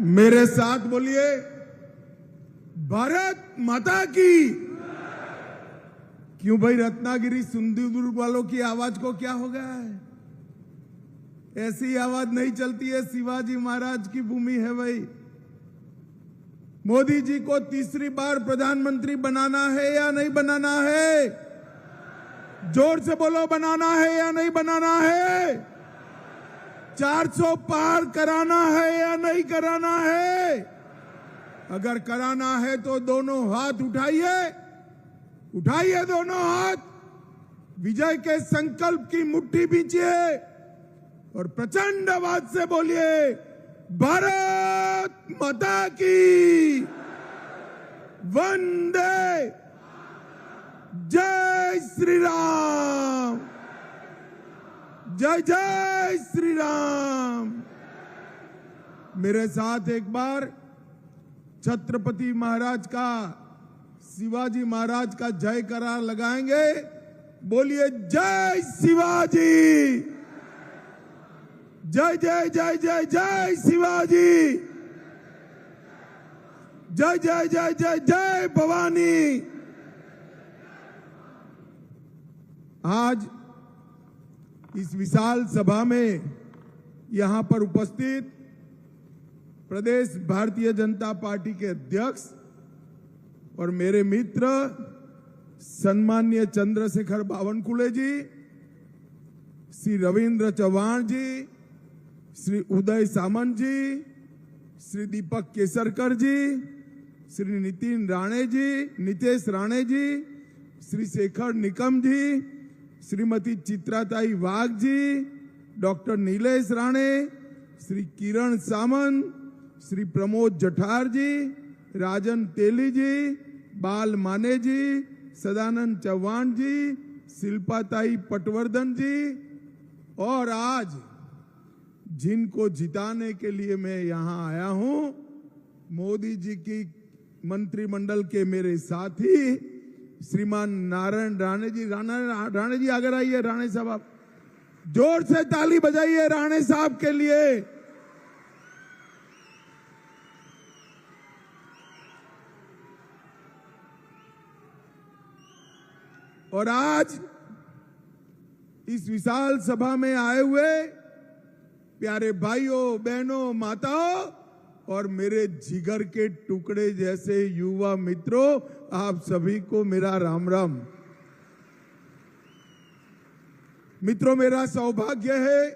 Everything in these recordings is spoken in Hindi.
मेरे साथ बोलिए, भारत माता की। क्यों भाई, रत्नागिरी सिंधुदुर्ग वालों की आवाज को क्या हो गया है? ऐसी आवाज नहीं चलती है, शिवाजी महाराज की भूमि है भाई। मोदी जी को तीसरी बार प्रधानमंत्री बनाना है या नहीं बनाना है? जोर से बोलो, बनाना है या नहीं बनाना है? 400 पार कराना है या नहीं कराना है? अगर कराना है तो दोनों हाथ उठाइए, उठाइए दोनों हाथ, विजय के संकल्प की मुट्ठी बींचिए और प्रचंड आवाज से बोलिए, भारत माता की, वंदे, जय श्री राम, जय जय श्री राम। मेरे साथ एक बार छत्रपति महाराज का, शिवाजी महाराज का जयकारा लगाएंगे। बोलिए, जय शिवाजी, जय जय जय जय जय शिवाजी, जय जय जय जय जय भवानी। आज इस विशाल सभा में यहां पर उपस्थित प्रदेश भारतीय जनता पार्टी के अध्यक्ष और मेरे मित्र सम्माननीय चंद्रशेखर बावनकुळे जी, श्री रविंद्र चौहान जी, श्री उदय सामंत जी, श्री दीपक केसरकर जी, श्री नितेश राणे जी, श्री शेखर निकम जी, श्रीमती चित्राताई वाघ जी, डॉक्टर नीलेश राणे, श्री किरण सामंत, श्री प्रमोद जठार जी, राजन तेली जी, बाल माने जी, सदानंद चौहान जी, शिल्पाताई पटवर्धन जी, और आज जिनको जिताने के लिए मैं यहां आया हूं, मोदी जी की मंत्रिमंडल के मेरे साथी श्रीमान नारायण राणे जी। राणे जी अगर आइए, राणे साहब आप जोर से ताली बजाइए राणे साहब के लिए। और आज इस विशाल सभा में आए हुए प्यारे भाइयों, बहनों, माताओं और मेरे जिगर के टुकड़े जैसे युवा मित्रों, आप सभी को मेरा राम राम। मित्रों, मेरा सौभाग्य है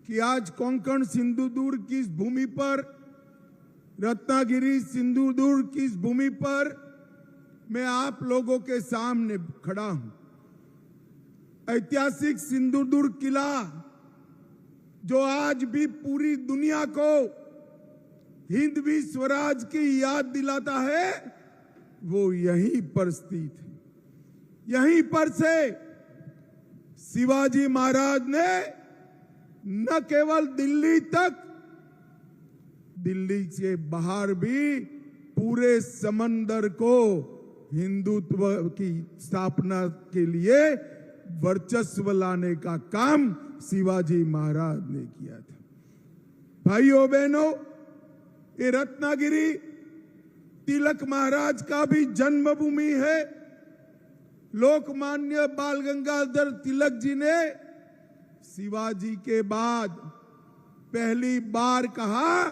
कि आज कोंकण सिंधुदुर्ग की इस भूमि पर, रत्नागिरी सिंधुदुर्ग की इस भूमि पर मैं आप लोगों के सामने खड़ा हूं। ऐतिहासिक सिंधुदुर्ग किला जो आज भी पूरी दुनिया को हिंदवी स्वराज की याद दिलाता है, वो यहीं पर स्थित है। यहीं पर से शिवाजी महाराज ने न केवल दिल्ली तक, दिल्ली से बाहर भी पूरे समंदर को हिंदुत्व की स्थापना के लिए वर्चस्व लाने का काम शिवाजी महाराज ने किया था। भाइयों बहनों, ये रत्नागिरी तिलक महाराज का भी जन्मभूमि है। लोकमान्य बाल गंगाधर तिलक जी ने शिवाजी के बाद पहली बार कहा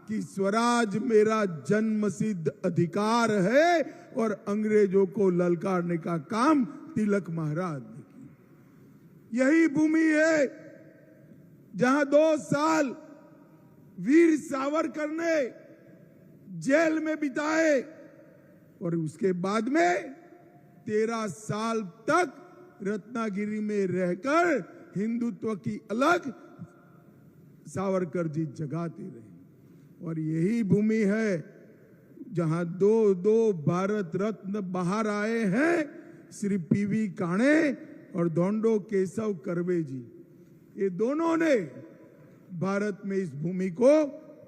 कि स्वराज मेरा जन्मसिद्ध अधिकार है, और अंग्रेजों को ललकारने का काम तिलक महाराज ने किया। यही भूमि है जहां 2 साल वीर सावरकर ने जेल में बिताए और उसके बाद में 13 साल तक रत्नागिरी में रहकर हिंदुत्व की अलग सावरकर जी जगाते रहे। और यही भूमि है जहां 2 भारत रत्न बाहर आए हैं, श्री पीवी काणे और धोंडो केशव कर्वे जी। ये दोनों ने भारत में इस भूमि को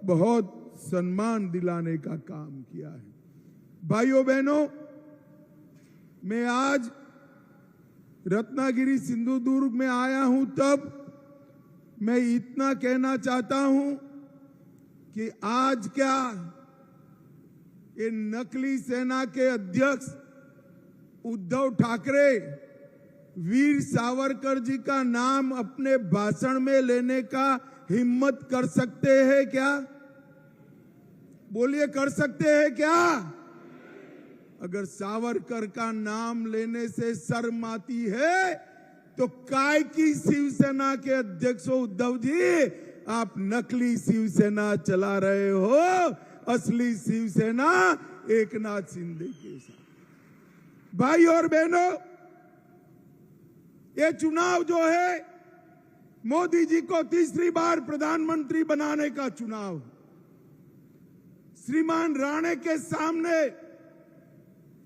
बहुत सम्मान दिलाने का काम किया है। भाइयों बहनों, मैं आज रत्नागिरी सिंधुदुर्ग में आया हूं, तब मैं इतना कहना चाहता हूं कि आज क्या ये नकली सेना के अध्यक्ष उद्धव ठाकरे वीर सावरकर जी का नाम अपने भाषण में लेने का हिम्मत कर सकते हैं क्या? बोलिए, कर सकते हैं क्या? अगर सावरकर का नाम लेने से शर्म आती है तो काय की शिवसेना के अध्यक्ष उद्धव जी आप नकली शिवसेना चला रहे हो? असली शिवसेना एकनाथ शिंदे के साथ। भाई और बहनों, ये चुनाव जो है मोदी जी को तीसरी बार प्रधानमंत्री बनाने का चुनाव। श्रीमान राणे के सामने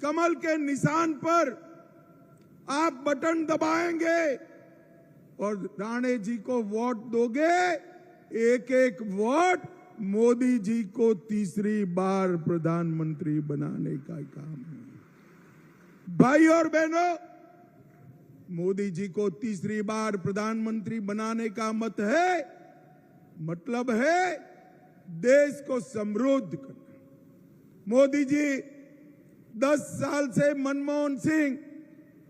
कमल के निशान पर आप बटन दबाएंगे और राणे जी को वोट दोगे, एक एक वोट मोदी जी को तीसरी बार प्रधानमंत्री बनाने का काम है। भाई और बहनों, मोदी जी को तीसरी बार प्रधानमंत्री बनाने का मतलब है देश को समृद्ध करना। मोदी जी 10 साल से मनमोहन सिंह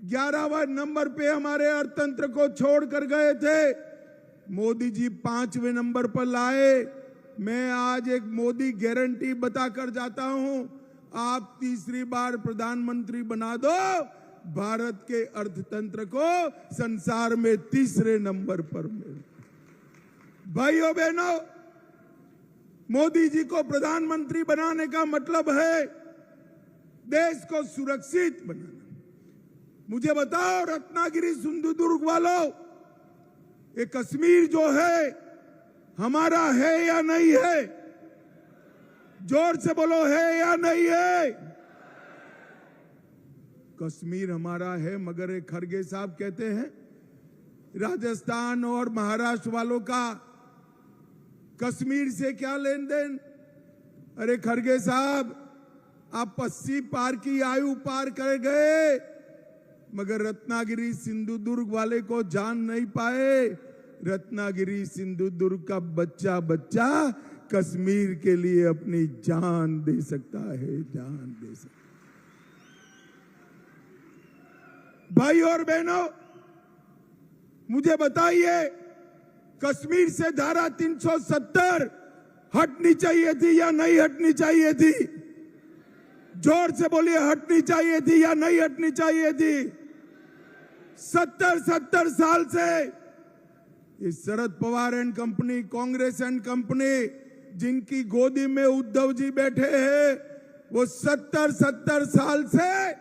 11वें नंबर पे हमारे अर्थतंत्र को छोड़ कर गए थे, मोदी जी 5वें नंबर पर लाए। मैं आज एक मोदी गारंटी बताकर जाता हूं, आप तीसरी बार प्रधानमंत्री बना दो, भारत के अर्थतंत्र को संसार में तीसरे नंबर पर मिल। भाइयों बहनों, मोदी जी को प्रधानमंत्री बनाने का मतलब है देश को सुरक्षित बनाना। मुझे बताओ रत्नागिरी सिंधुदुर्ग वालों, ये कश्मीर जो है हमारा है या नहीं है? जोर से बोलो, है या नहीं है? कश्मीर हमारा है, मगर एक खरगे साहब कहते हैं राजस्थान और महाराष्ट्र वालों का कश्मीर से क्या लेन देन? अरे खरगे साहब, आप 80 पार की आयु पार कर गए, मगर रत्नागिरी सिंधुदुर्ग वाले को जान नहीं पाए। रत्नागिरी सिंधुदुर्ग का बच्चा बच्चा कश्मीर के लिए अपनी जान दे सकता है, जान दे सकता। भाई और बहनों, मुझे बताइए, कश्मीर से धारा 370 हटनी चाहिए थी या नहीं हटनी चाहिए थी? जोर से बोलिए, हटनी चाहिए थी या नहीं हटनी चाहिए थी? 70 साल से ये Sharad Pawar and company, Congress and company, जिनकी गोदी में उद्धव जी बैठे हैं, वो 70 साल से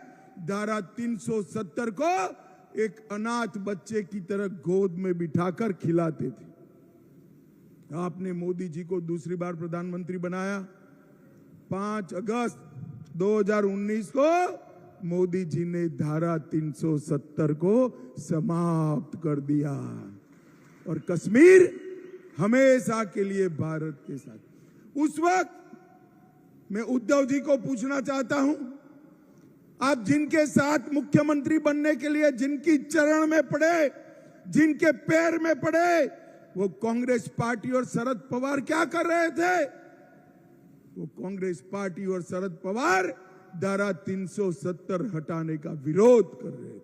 धारा 370 को एक अनाथ बच्चे की तरह गोद में बिठाकर खिलाते थे। आपने मोदी जी को दूसरी बार प्रधानमंत्री बनाया। 5 अगस्त 2019 को मोदी जी ने धारा 370 को समाप्त कर दिया और कश्मीर हमेशा के लिए भारत के साथ। उस वक्त मैं उद्धव जी को पूछना चाहता हूं, आप जिनके साथ मुख्यमंत्री बनने के लिए जिनकी चरण में पड़े, जिनके पैर में पड़े, वो कांग्रेस पार्टी और शरद पवार क्या कर रहे थे? वो कांग्रेस पार्टी और शरद पवार धारा 370 हटाने का विरोध कर रहे थे।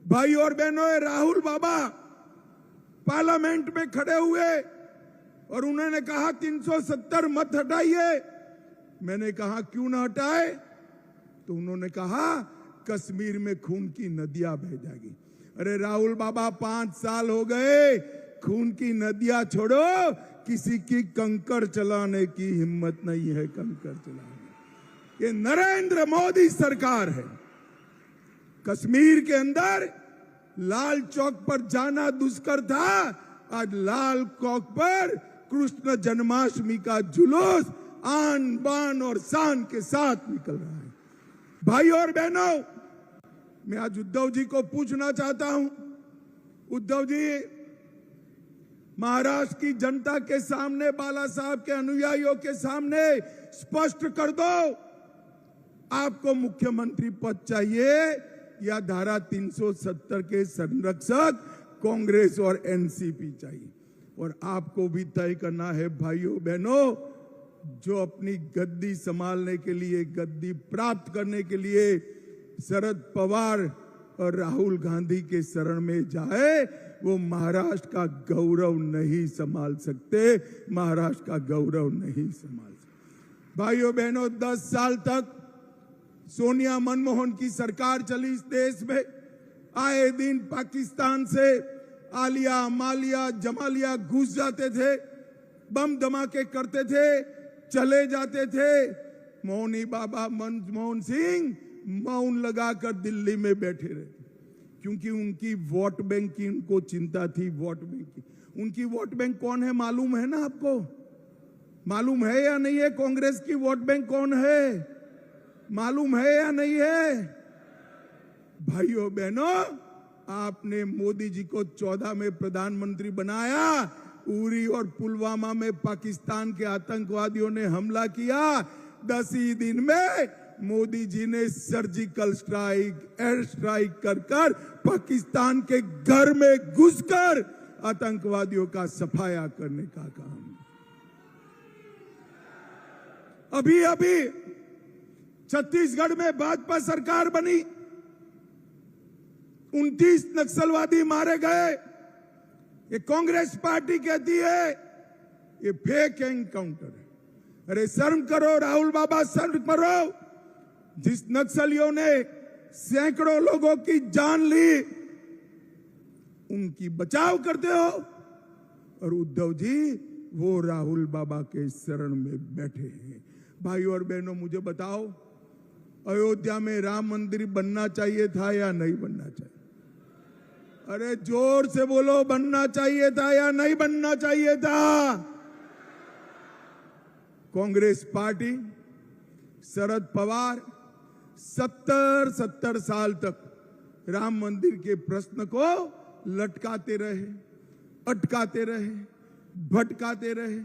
भाई और बहनों, राहुल बाबा पार्लियामेंट में खड़े हुए और उन्होंने कहा 370 मत हटाइए। मैंने कहा क्यों ना हटाए? तो उन्होंने कहा कश्मीर में खून की नदियां बह जाएगी। अरे राहुल बाबा, 5 साल हो गए, खून की नदियां छोड़ो, किसी की कंकड़ चलाने की हिम्मत नहीं है। कंकड़ चलाने ये नरेंद्र मोदी सरकार है। कश्मीर के अंदर लाल चौक पर जाना दुष्कर था, आज लाल चौक पर कृष्ण जन्माष्टमी का जुलूस आन बान और शान के साथ निकल रहा है। भाई और बहनों, मैं आज उद्धव जी को पूछना चाहता हूं, उद्धव जी, महाराष्ट्र की जनता के सामने, बाला साहब के अनुयायियों के सामने स्पष्ट कर दो, आपको मुख्यमंत्री पद चाहिए या धारा 370 के संरक्षक कांग्रेस और एनसीपी चाहिए? और आपको भी तय करना है भाइयों बहनों, जो अपनी गद्दी संभालने के लिए, गद्दी प्राप्त करने के लिए शरद पवार और राहुल गांधी के शरण में जाए, वो महाराष्ट्र का गौरव नहीं संभाल सकते, महाराष्ट्र का गौरव नहीं संभाल सकते। भाइयों बहनों, 10 साल तक सोनिया मनमोहन की सरकार चली इस देश में। आए दिन पाकिस्तान से आलिया, मालिया, जमालिया घुस जाते थे, बम धमाके करते थे, चले जाते थे। मौनी बाबा मनमोहन सिंह मौन लगाकर दिल्ली में बैठे रहे, क्योंकि उनकी वोट बैंक की उनको चिंता थी। वोट बैंक की, उनकी वोट बैंक कौन है मालूम है ना आपको? मालूम है या नहीं है? कांग्रेस की वोट बैंक कौन है मालूम है या नहीं है? भाइयों बहनों, आपने मोदी जी को 14 में प्रधानमंत्री बनाया। उरी और पुलवामा में पाकिस्तान के आतंकवादियों ने हमला किया। 10 ही दिन में मोदी जी ने सर्जिकल स्ट्राइक, एयर स्ट्राइक कर पाकिस्तान के घर में घुसकर आतंकवादियों का सफाया करने का काम। अभी छत्तीसगढ़ में भाजपा सरकार बनी, 29 नक्सलवादी मारे गए। ये कांग्रेस पार्टी कहती है ये फेक एनकाउंटर है। अरे शर्म करो राहुल बाबा, शर्म करो। जिस नक्सलियों ने सैकड़ों लोगों की जान ली, उनकी बचाव करते हो, और उद्धव जी वो राहुल बाबा के शरण में बैठे हैं। भाइयों और बहनों, मुझे बताओ, अयोध्या में राम मंदिर बनना चाहिए था या नहीं बनना चाहिए? अरे जोर से बोलो, बनना चाहिए था या नहीं बनना चाहिए था? कांग्रेस पार्टी, शरद पवार 70 साल तक राम मंदिर के प्रश्न को लटकाते रहे, अटकाते रहे, भटकाते रहे।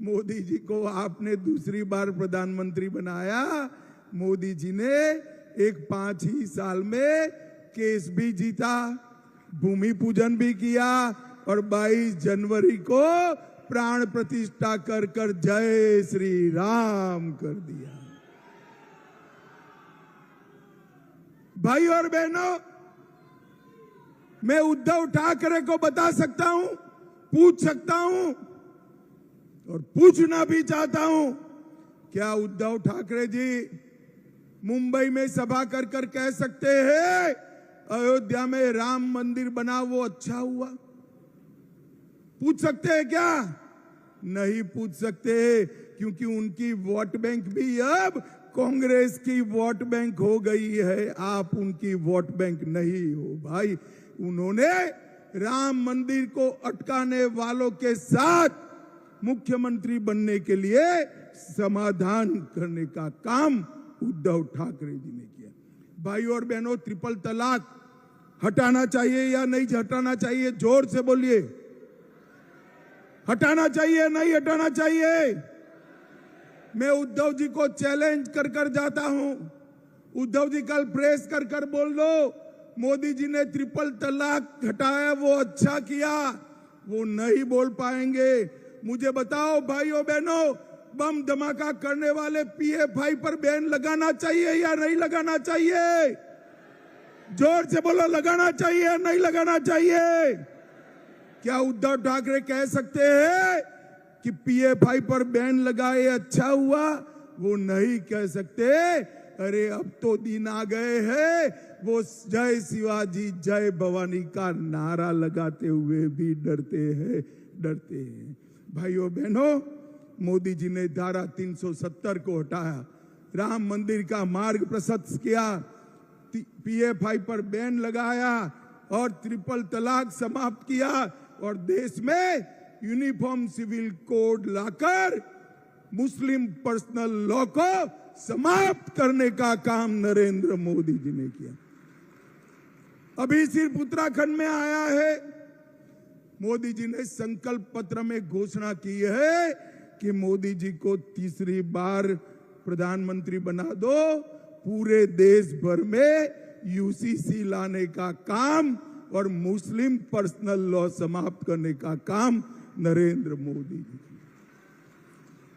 मोदी जी को आपने दूसरी बार प्रधानमंत्री बनाया। मोदी जी ने एक 5 ही साल में केस भी जीता, भूमि पूजन भी किया, और 22 जनवरी को प्राण प्रतिष्ठा कर जय श्री राम कर दिया। भाई और बहनों, मैं उद्धव ठाकरे को बता सकता हूं, पूछ सकता हूं, और पूछना भी चाहता हूं, क्या उद्धव ठाकरे जी मुंबई में सभा कर कह सकते हैं अयोध्या में राम मंदिर बना वो अच्छा हुआ? पूछ सकते हैं क्या? नहीं पूछ सकते, क्योंकि उनकी वोट बैंक भी अब कांग्रेस की वोट बैंक हो गई है। आप उनकी वोट बैंक नहीं हो भाई। उन्होंने राम मंदिर को अटकाने वालों के साथ मुख्यमंत्री बनने के लिए समाधान करने का काम उद्धव ठाकरे जी ने किया। भाइयों और बहनों, ट्रिपल तलाक हटाना चाहिए या नहीं हटाना चाहिए? जोर से बोलिए। हटाना चाहिए नहीं हटाना चाहिए? मैं उद्धव जी को चैलेंज कर जाता हूं। उद्धव जी कल प्रेस कर बोल दो मोदी जी ने ट्रिपल तलाक हटाया वो अच्छा किया। वो नहीं बोल पाएंगे। मुझे बताओ भाइयों बहनों, बम धमाका करने वाले PFI पर बैन लगाना चाहिए या नहीं लगाना चाहिए? जोर से बोलो, लगाना चाहिए या नहीं लगाना चाहिए? क्या उद्धव ठाकरे कह सकते हैं कि PFI पर बैन लगाए अच्छा हुआ? वो नहीं कह सकते। अरे अब तो दिन आ गए हैं वो जय शिवाजी जय भवानी का नारा लगाते हुए भी डरते हैं। भाइयों बहनों, मोदी जी ने धारा 370 को हटाया, राम मंदिर का मार्ग प्रशस्त किया, PFI पर बैन लगाया और ट्रिपल तलाक समाप्त किया, और देश में यूनिफॉर्म सिविल कोड लाकर मुस्लिम पर्सनल लॉ को समाप्त करने का काम नरेंद्र मोदी जी ने किया। अभी सिर्फ उत्तराखंड में आया है, मोदी जी ने संकल्प पत्र में घोषणा की है कि मोदी जी को तीसरी बार प्रधानमंत्री बना दो, पूरे देश भर में UCC लाने का काम और मुस्लिम पर्सनल लॉ समाप्त करने का काम नरेंद्र मोदी जी।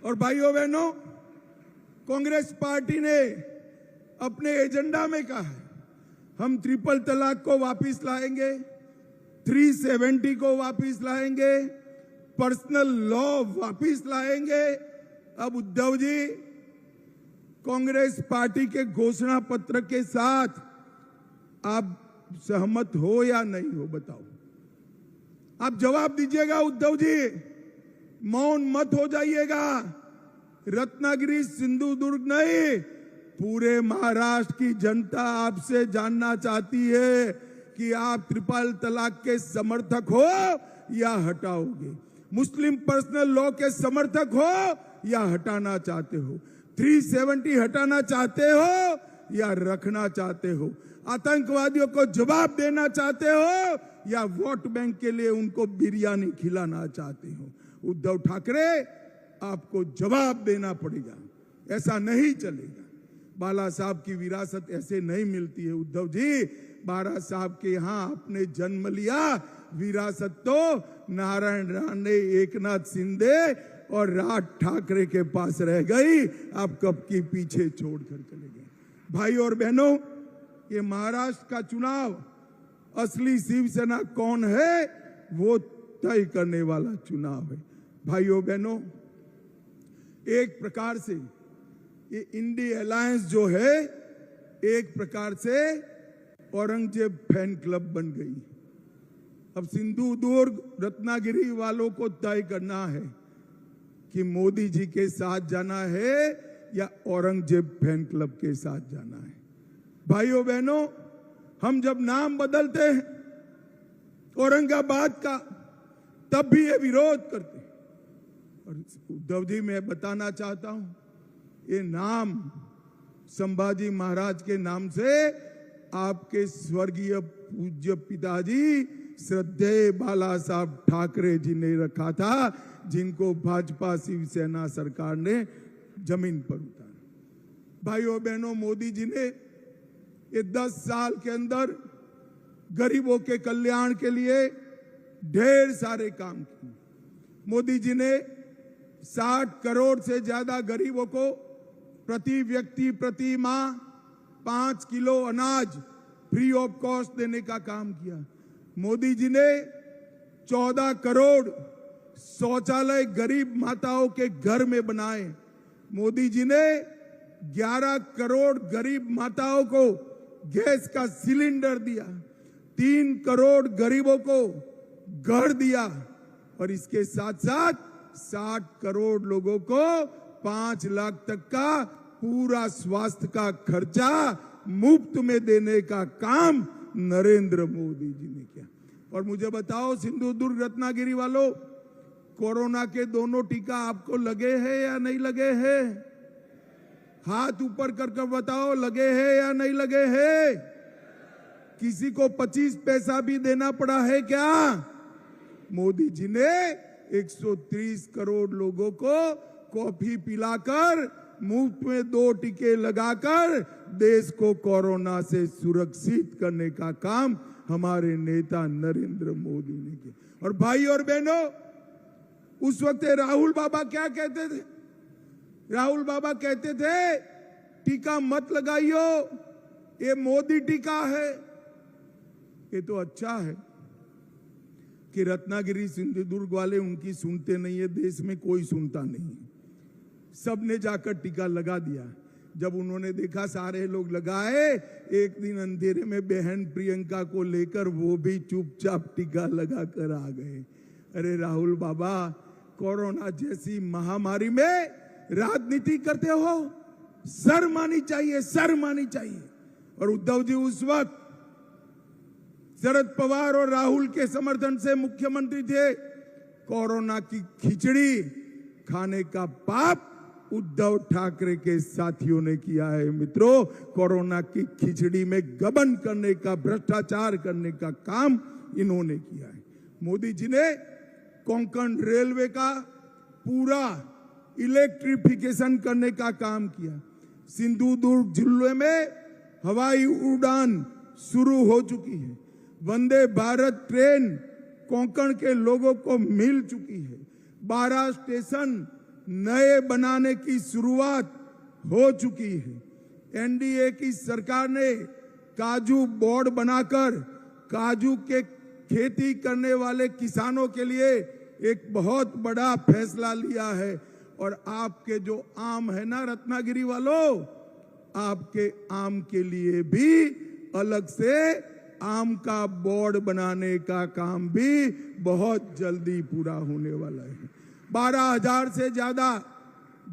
और भाइयों बहनों, कांग्रेस पार्टी ने अपने एजेंडा में कहा है हम ट्रिपल तलाक को वापस लाएंगे, 370 को वापस लाएंगे, पर्सनल लॉ वापस लाएंगे। अब उद्धव जी, कांग्रेस पार्टी के घोषणा पत्र के साथ आप सहमत हो या नहीं हो, बताओ। आप जवाब दीजिएगा उद्धव जी, मौन मत हो जाइएगा। रत्नागिरी सिंधुदुर्ग नहीं, पूरे महाराष्ट्र की जनता आपसे जानना चाहती है कि आप ट्रिपल तलाक के समर्थक हो या हटाओगे, मुस्लिम पर्सनल लॉ के समर्थक हो या हटाना चाहते हो, 370 हटाना चाहते हो या रखना चाहते हो, आतंकवादियों को जवाब देना चाहते हो या वोट बैंक के लिए उनको बिरयानी खिलाना चाहते हो। उद्धव ठाकरे, आपको जवाब देना पड़ेगा, ऐसा नहीं चलेगा। बाला साहब की विरासत ऐसे नहीं मिलती है उद्धव जी। बाला साहब के यहाँ आपने जन्म लिया, विरासत तो नारायण राणे, एकनाथ शिंदे और राज ठाकरे के पास रह गई, आप कब की पीछे छोड़कर चले गए। भाई और बहनों, ये महाराष्ट्र का चुनाव असली शिवसेना कौन है वो तय करने वाला चुनाव है। भाइयों बहनों, एक प्रकार से ये इंडी अलायंस जो है एक प्रकार से औरंगजेब फैन क्लब बन गई। अब सिंधुदुर्ग रत्नागिरी वालों को तय करना है कि मोदी जी के साथ जाना है या औरंगजेब फैन क्लब के साथ जाना है। भाइयों बहनों, हम जब नाम बदलते हैं औरंगाबाद का, तब भी ये विरोध करते हैं। और उद्धव जी, मैं बताना चाहता हूं, ये नाम संभाजी महाराज के नाम से आपके स्वर्गीय पूज्य पिताजी श्रद्धेय बाला साहब ठाकरे जी ने रखा था, जिनको भाजपा शिवसेना सरकार ने जमीन पर उतारा। भाइयों बहनों, मोदी जी ने ये 10 साल के अंदर गरीबों के कल्याण के लिए ढेर सारे काम किए। मोदी जी ने 60 करोड़ से ज्यादा गरीबों को प्रति व्यक्ति प्रति माह 5 किलो अनाज फ्री ऑफ कॉस्ट देने का काम किया। मोदी जी ने 14 करोड़ शौचालय गरीब माताओं के घर में बनाए। मोदी जी ने 11 करोड़ गरीब माताओं को गैस का सिलेंडर दिया, 3 करोड़ गरीबों को घर दिया और इसके साथ साथ 60 करोड़ लोगों को 5 लाख तक का पूरा स्वास्थ्य का खर्चा मुफ्त में देने का काम नरेंद्र मोदी जी ने किया। और मुझे बताओ सिंधुदुर्ग रत्नागिरी वालों, कोरोना के दोनों टीका आपको लगे हैं या नहीं लगे हैं? हाथ ऊपर कर बताओ, लगे हैं या नहीं लगे हैं? किसी को 25 पैसा भी देना पड़ा है क्या? मोदी जी ने 130 करोड़ लोगों को कॉफी पिलाकर, मुफ्त में 2 टीके लगाकर देश को कोरोना से सुरक्षित करने का काम हमारे नेता नरेंद्र मोदी ने किया। और भाई और बहनों, उस वक्त राहुल बाबा क्या कहते थे? राहुल बाबा कहते थे टीका मत लगाइयो, ये मोदी टीका है। ये तो अच्छा है कि रत्नागिरी सिंधुदुर्ग वाले उनकी सुनते नहीं है, देश में कोई सुनता नहीं है। सबने जाकर टीका लगा दिया। जब उन्होंने देखा सारे लोग लगाए, एक दिन अंधेरे में बहन प्रियंका को लेकर वो भी चुपचाप टीका लगा कर आ गए। अरे राहुल बाबा, कोरोना जैसी महामारी में राजनीति करते हो, शर्म आनी चाहिए, शर्म आनी चाहिए। और उद्धव जी उस वक्त शरद पवार और राहुल के समर्थन से मुख्यमंत्री थे। कोरोना की खिचड़ी खाने का पाप उद्धव ठाकरे के साथियों ने किया है। मित्रों, कोरोना की खिचड़ी में गबन करने का, भ्रष्टाचार करने का काम इन्होंने किया है। मोदी जी ने कोंकण रेलवे का पूरा इलेक्ट्रिफिकेशन करने का काम किया। सिंधुदुर्ग जिले में हवाई उड़ान शुरू हो चुकी है। वंदे भारत ट्रेन कोंकण के लोगों को मिल चुकी है। 12 स्टेशन नए बनाने की शुरुआत हो चुकी है। एनडीए की सरकार ने काजू बोर्ड बनाकर काजू के खेती करने वाले किसानों के लिए एक बहुत बड़ा फैसला लिया है। और आपके जो आम है ना रत्नागिरी वालों, आपके आम के लिए भी अलग से आम का बोर्ड बनाने का काम भी बहुत जल्दी पूरा होने वाला है। 12,000 से ज्यादा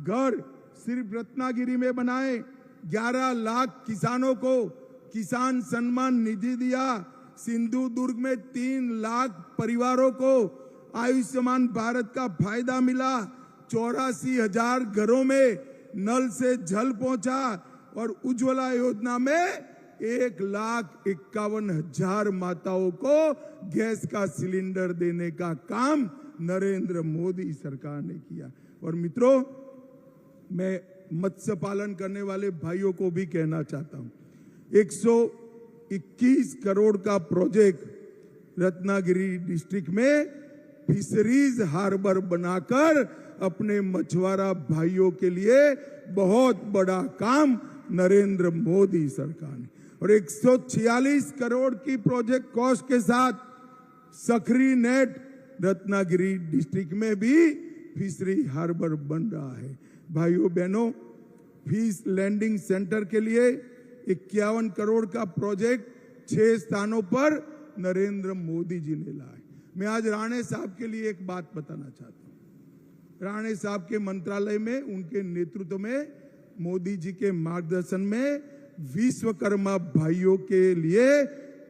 घर सिर्फ रत्नागिरी में बनाए, 11 लाख किसानों को किसान सम्मान निधि दिया, सिंधु दुर्ग में 3 लाख परिवारों को आयुष्मान भारत का फायदा मिला, 84,000 घरों में नल से जल पहुंचा और उज्ज्वला योजना में 1,51,000 माताओं को गैस का सिलेंडर देने का काम नरेंद्र मोदी सरकार ने किया। और मित्रों, मैं मत्स्य पालन करने वाले भाइयों को भी कहना चाहता हूं, 121 करोड़ का प्रोजेक्ट रत्नागिरी डिस्ट्रिक्ट में फिशरीज हार्बर बनाकर अपने मछुआरा भाइयों के लिए बहुत बड़ा काम नरेंद्र मोदी सरकार ने, और 146 करोड़ की प्रोजेक्ट कॉस्ट के साथ सखरी नेट रत्नागिरी डिस्ट्रिक्ट में भी फिशरी हार्बर बन रहा है। भाइयों बहनों, फिश लैंडिंग सेंटर के लिए 51 करोड़ का प्रोजेक्ट 6 स्थानों पर नरेंद्र मोदी जी ने लाया। मैं आज राणे साहब के लिए एक बात बताना चाहता हूं। राणे साहब के मंत्रालय में, उनके नेतृत्व में, मोदी जी के मार्गदर्शन में विश्वकर्मा भाइयों के लिए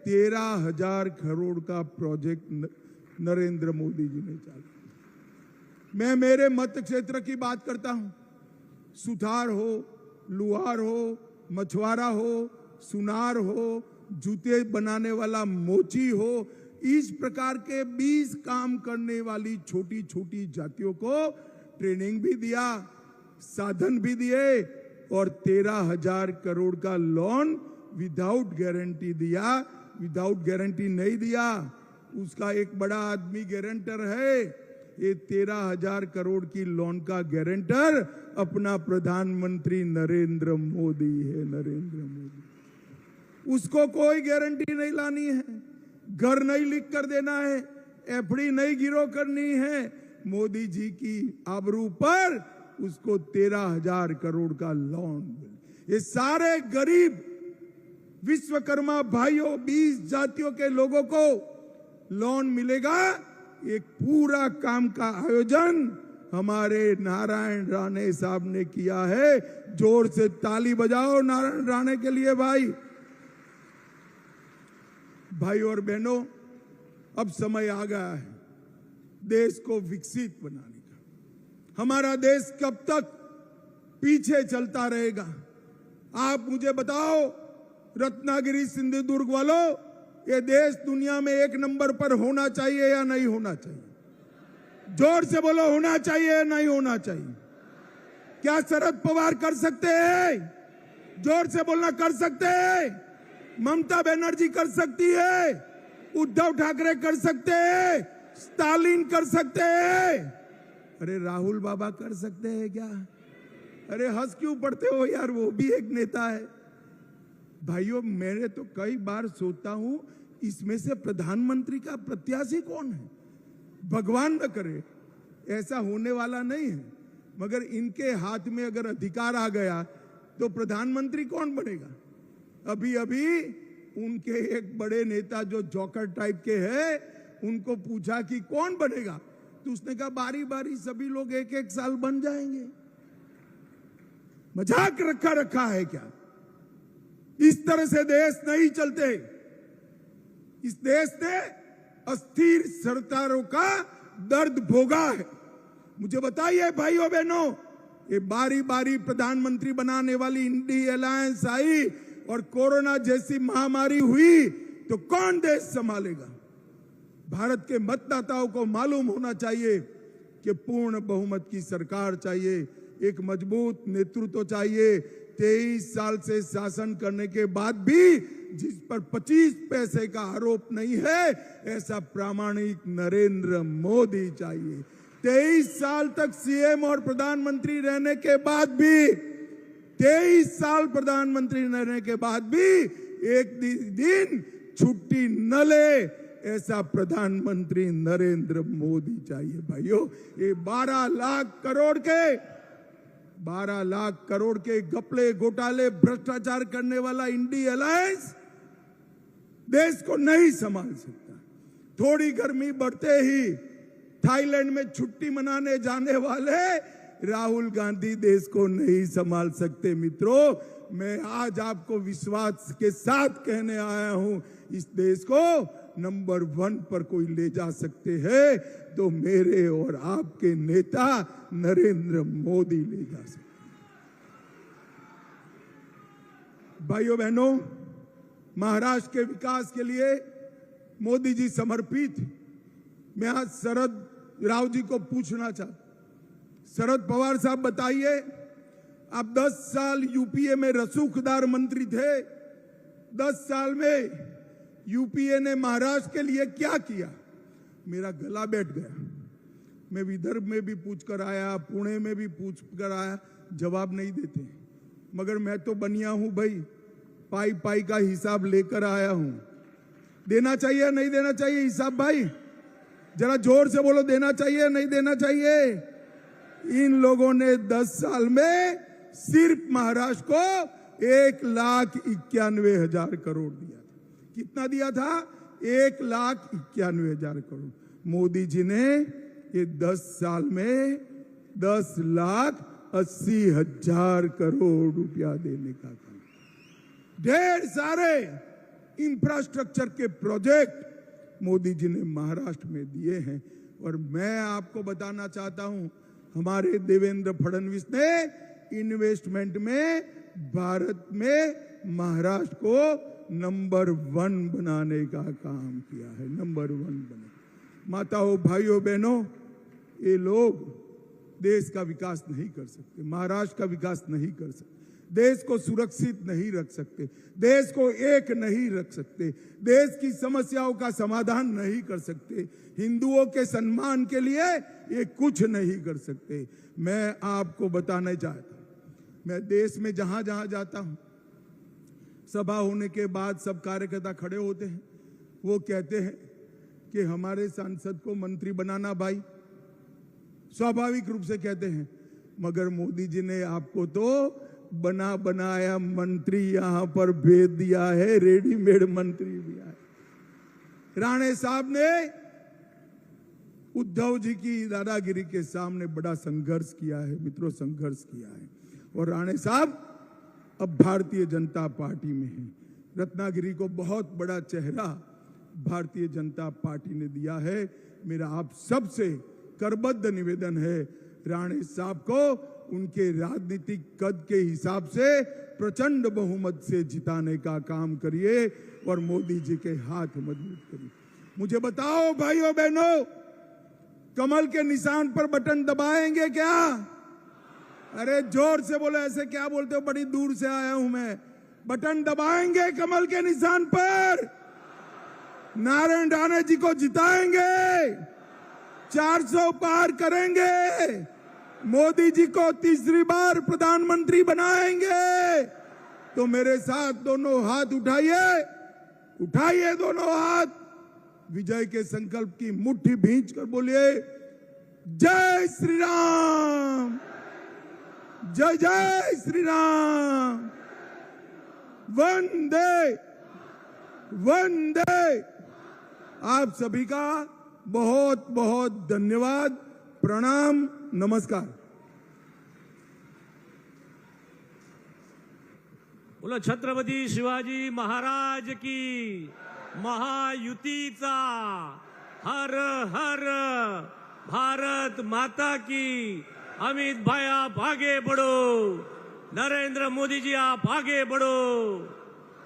13,000 करोड़ का प्रोजेक्ट नरेंद्र मोदी जी ने चालू। मैं मेरे मत क्षेत्र की बात करता हूं, सुथार हो, लुहार हो, मछुआरा हो, सुनार हो, जूते बनाने वाला मोची हो, इस प्रकार के 20 काम करने वाली छोटी छोटी जातियों को ट्रेनिंग भी दिया, साधन भी दिए और 13,000 करोड़ का लोन विदाउट गारंटी दिया। विदाउट गारंटी नहीं दिया, उसका एक बड़ा आदमी गारंटर है। ये 13,000 करोड़ की लोन का गारंटर अपना प्रधानमंत्री नरेंद्र मोदी है। नरेंद्र मोदी, उसको कोई गारंटी नहीं लानी है, घर नहीं लिख कर देना है, एफडी नहीं गिरो करनी है। मोदी जी की आबरू पर उसको 13,000 करोड़ का लोन। ये सारे गरीब विश्वकर्मा भाइयों, 20 जातियों के लोगों को लोन मिलेगा। एक पूरा काम का आयोजन हमारे नारायण राणे साहब ने किया है। जोर से ताली बजाओ नारायण राणे के लिए। भाई और बहनों, अब समय आ गया है देश को विकसित बनाने का। हमारा देश कब तक पीछे चलता रहेगा? आप मुझे बताओ, रत्नागिरी सिंधु दुर्ग वालों, ये देश दुनिया में 1 नंबर पर होना चाहिए या नहीं होना चाहिए? जोर से बोलो, होना चाहिए या नहीं होना चाहिए? क्या शरद पवार कर सकते हैं? जोर से बोलना, कर सकते हैं? ममता बनर्जी कर सकती है? उद्धव ठाकरे कर सकते हैं? स्टालिन कर सकते हैं? अरे राहुल बाबा कर सकते हैं क्या? अरे हंस क्यों पड़ते हो यार, वो भी एक नेता है। भाइयों, मैंने तो कई बार सोचता हूं, इसमें से प्रधानमंत्री का प्रत्याशी कौन है? भगवान न करे, ऐसा होने वाला नहीं है, मगर इनके हाथ में अगर अधिकार आ गया तो प्रधानमंत्री कौन बनेगा? अभी अभी उनके एक बड़े नेता जो जोकर टाइप के हैं, उनको पूछा कि कौन बनेगा, तो उसने कहा बारी बारी सभी लोग 1-1 साल बन जाएंगे। मजाक रखा है क्या? इस तरह से देश नहीं चलते। इस देश ने अस्थिर सरकारों का दर्द भोगा है। मुझे बताइए भाइयों बहनों, ये बारी बारी प्रधानमंत्री बनाने वाली इंडिया अलायंस आई और कोरोना जैसी महामारी हुई तो कौन देश संभालेगा? भारत के मतदाताओं को मालूम होना चाहिए कि पूर्ण बहुमत की सरकार चाहिए, एक मजबूत नेतृत्व चाहिए। 23 साल से शासन करने के बाद भी जिस पर 25 पैसे का आरोप नहीं है, ऐसा प्रामाणिक नरेंद्र मोदी चाहिए। 23 साल तक सीएम और प्रधानमंत्री रहने के बाद भी 23 साल प्रधानमंत्री रहने के बाद भी एक दिन छुट्टी न ले, ऐसा प्रधानमंत्री नरेंद्र मोदी चाहिए भाइयों। ये 12 लाख करोड़ के घपले घोटाले भ्रष्टाचार करने वाला इंडी अलायंस देश को नहीं संभाल सकता। थोड़ी गर्मी बढ़ते ही थाईलैंड में छुट्टी मनाने जाने वाले राहुल गांधी देश को नहीं संभाल सकते। मित्रों, मैं आज आपको विश्वास के साथ कहने आया हूं, इस देश को नंबर 1 पर कोई ले जा सकते हैं तो मेरे और आपके नेता नरेंद्र मोदी ले जा सकते। भाइयों बहनों, महाराष्ट्र के विकास के लिए मोदी जी समर्पित। मैं आज शरद राव जी को पूछना चाहता, शरद पवार साहब बताइए, आप 10 साल यूपीए में रसूखदार मंत्री थे। 10 साल में यूपीए ने महाराष्ट्र के लिए क्या किया? मेरा गला बैठ गया। मैं विदर्भ में भी पूछ कर आया, पुणे में भी पूछ कर आया, जवाब नहीं देते। मगर मैं तो बनिया हूं भाई, पाई पाई का हिसाब लेकर आया हूं। देना चाहिए नहीं देना चाहिए हिसाब? भाई जरा जोर से बोलो, देना चाहिए नहीं देना चाहिए? इन लोगों ने 10 साल में सिर्फ महाराष्ट्र को 1,91,000 करोड़ दिया था। कितना दिया था? 1,91,000 करोड़। मोदी जी ने ये 10 साल में 10,80,000 करोड़ रुपया देने का काम। ढेर सारे इंफ्रास्ट्रक्चर के प्रोजेक्ट मोदी जी ने महाराष्ट्र में दिए हैं। और मैं आपको बताना चाहता हूं, हमारे देवेंद्र फडणवीस ने इन्वेस्टमेंट में भारत में महाराष्ट्र को नंबर 1 बनाने का काम किया है। नंबर 1 बने। माताओं, भाइयों, बहनों, ये लोग देश का विकास नहीं कर सकते, महाराष्ट्र का विकास नहीं कर सकते, देश को सुरक्षित नहीं रख सकते, देश को एक नहीं रख सकते, देश की समस्याओं का समाधान नहीं कर सकते, हिंदुओं के सम्मान के लिए ये कुछ नहीं कर सकते। मैं आपको बताना चाहता हूं, मैं देश में जहां जहां जाता हूं, सभा होने के बाद सब कार्यकर्ता खड़े होते हैं, वो कहते हैं कि हमारे सांसद को मंत्री बनाना। भाई स्वाभाविक रूप से कहते हैं, मगर मोदी जी ने आपको तो बना बनाया मंत्री यहां पर भेज दिया है, रेडीमेड मंत्री दिया है। राणे साहब ने उद्धव जी की दादागिरी के सामने बड़ा संघर्ष किया है। मित्रों, संघर्ष किया है। और राणे साहब अब भारतीय जनता पार्टी में हैं। रत्नागिरी को बहुत बड़ा चेहरा भारतीय जनता पार्टी ने दिया है। मेरा आप सबसे करबद्ध निवेदन है, राणे साहब को उनके राजनीतिक कद के हिसाब से प्रचंड बहुमत से जिताने का काम करिए और मोदी जी के हाथ मजबूत करिए। मुझे बताओ भाइयों बहनों, कमल के निशान पर बटन दबाएंगे क्या? अरे जोर से बोलो, ऐसे क्या बोलते हो? बड़ी दूर से आया हूं मैं। बटन दबाएंगे कमल के निशान पर? नारायण राणे जी को जिताएंगे, 400 पार करेंगे, मोदी जी को तीसरी बार प्रधानमंत्री बनाएंगे। तो मेरे साथ दोनों हाथ उठाइए, उठाइए दोनों हाथ, विजय के संकल्प की मुट्ठी भींच कर बोलिए, जय श्री राम, जय जय श्री राम, वंदे वंदे। आप सभी का बहुत बहुत धन्यवाद, प्रणाम, नमस्कार। बोलो छत्रपती शिवाजी महाराज की, महायुतीचा हर हर भारत माता की। अमित भाई आप आगे बढ़ो, नरेंद्र मोदी जी आप आगे बढ़ो,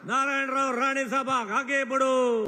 नारायण राव राणे साहब आगे बढ़ो।